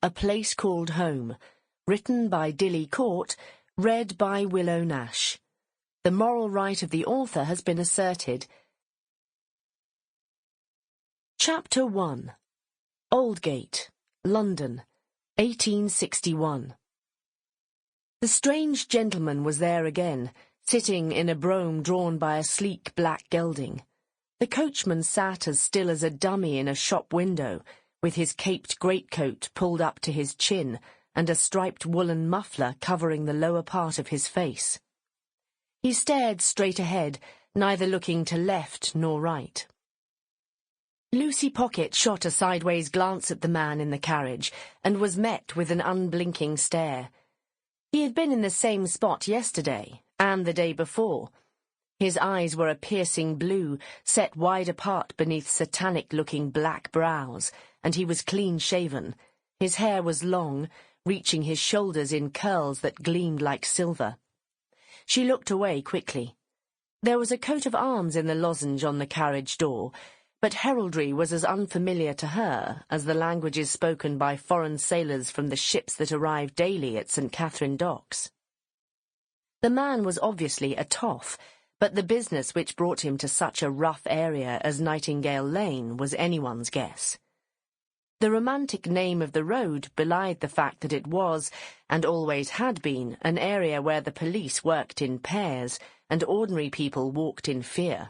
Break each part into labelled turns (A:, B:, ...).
A: A Place Called Home, written by Dilly, read by Willow, Nash. The moral right of the author has been asserted. Chapter 1. Aldgate, London, 1861. The strange gentleman was there again, sitting in a brougham drawn by a sleek black gelding. The coachman sat as still as a dummy in a shop window, with his caped greatcoat pulled up to his chin and a striped woolen muffler covering the lower part of his face. He stared straight ahead, neither looking to left nor right. Lucy Pocket shot a sideways glance at the man in the carriage, and was met with an unblinking stare. He had been in the same spot yesterday, and the day before. His eyes were a piercing blue, set wide apart beneath satanic-looking black brows, and he was clean-shaven. His hair was long, reaching his shoulders in curls that gleamed like silver. She looked away quickly. There was a coat of arms in the lozenge on the carriage door, but heraldry was as unfamiliar to her as the languages spoken by foreign sailors from the ships that arrived daily at St. Catherine docks. The man was obviously a toff, but the business which brought him to such a rough area as Nightingale Lane was anyone's guess. The romantic name of the road belied the fact that it was, and always had been, an area where the police worked in pairs, and ordinary people walked in fear.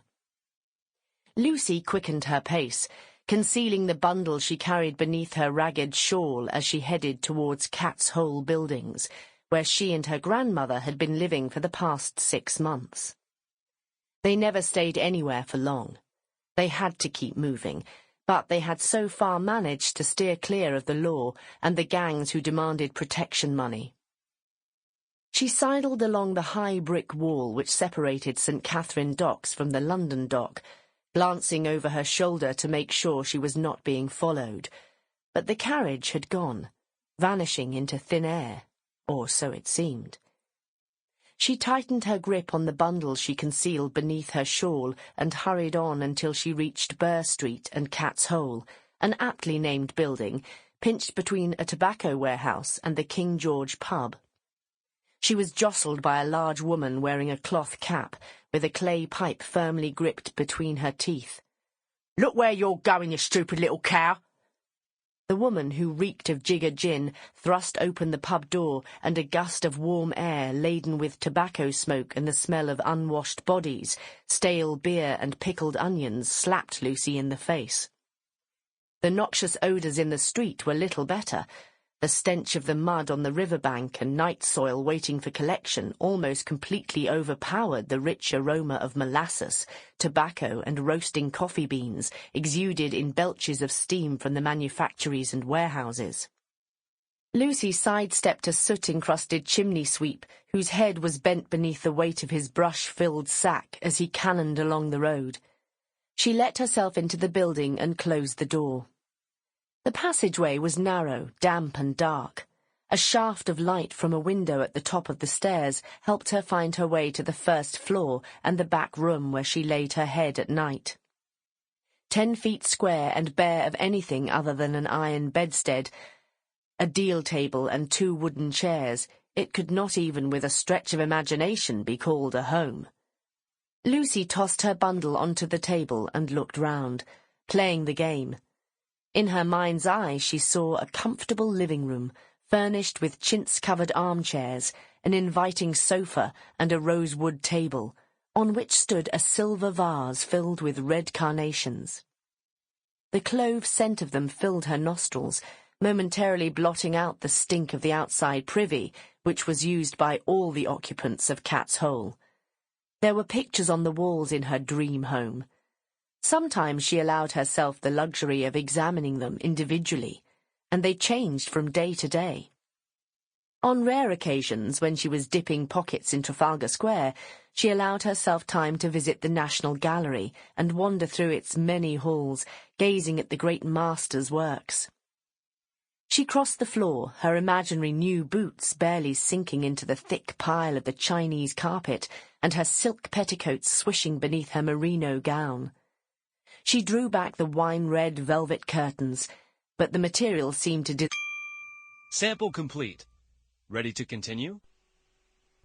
A: Lucy quickened her pace, concealing the bundle she carried beneath her ragged shawl as she headed towards Cat's Hole Buildings, where she and her grandmother had been living for the past 6 months. They never stayed anywhere for long. They had to keep moving, but they had so far managed to steer clear of the law and the gangs who demanded protection money. She sidled along the high brick wall which separated St. Catherine docks from the London dock, glancing over her shoulder to make sure she was not being followed. But the carriage had gone, vanishing into thin air, or so it seemed. She tightened her grip on the bundle she concealed beneath her shawl and hurried on until she reached Burr Street and Cat's Hole, an aptly named building, pinched between a tobacco warehouse and the King George pub. She was jostled by a large woman wearing a cloth cap, with a clay pipe firmly gripped between her teeth. "Look where you're going, you stupid little cow!" The woman, who reeked of jigger gin, thrust open the pub door, and a gust of warm air laden with tobacco smoke and the smell of unwashed bodies, stale beer and pickled onions slapped Lucy in the face. The noxious odours in the street were little better. The stench of the mud on the riverbank and night soil waiting for collection almost completely overpowered the rich aroma of molasses, tobacco and roasting coffee beans exuded in belches of steam from the manufactories and warehouses. Lucy sidestepped a soot-encrusted chimney sweep whose head was bent beneath the weight of his brush-filled sack as he cannoned along the road. She let herself into the building and closed the door. The passageway was narrow, damp and dark. A shaft of light from a window at the top of the stairs helped her find her way to the first floor and the back room where she laid her head at night. 10 feet square and bare of anything other than an iron bedstead, a deal table and 2 wooden chairs, it could not even with a stretch of imagination be called a home. Lucy tossed her bundle onto the table and looked round, playing the game. In her mind's eye she saw a comfortable living room, furnished with chintz-covered armchairs, an inviting sofa and a rosewood table, on which stood a silver vase filled with red carnations. The clove scent of them filled her nostrils, momentarily blotting out the stink of the outside privy, which was used by all the occupants of Cat's Hole. There were pictures on the walls in her dream home. Sometimes she allowed herself the luxury of examining them individually, and they changed from day to day. On rare occasions, when she was dipping pockets in Trafalgar Square, she allowed herself time to visit the National Gallery and wander through its many halls, gazing at the great masters' works. She crossed the floor, her imaginary new boots barely sinking into the thick pile of the Chinese carpet, and her silk petticoats swishing beneath her merino gown. She drew back the wine-red velvet curtains, but the material seemed to
B: Sample complete. Ready to continue?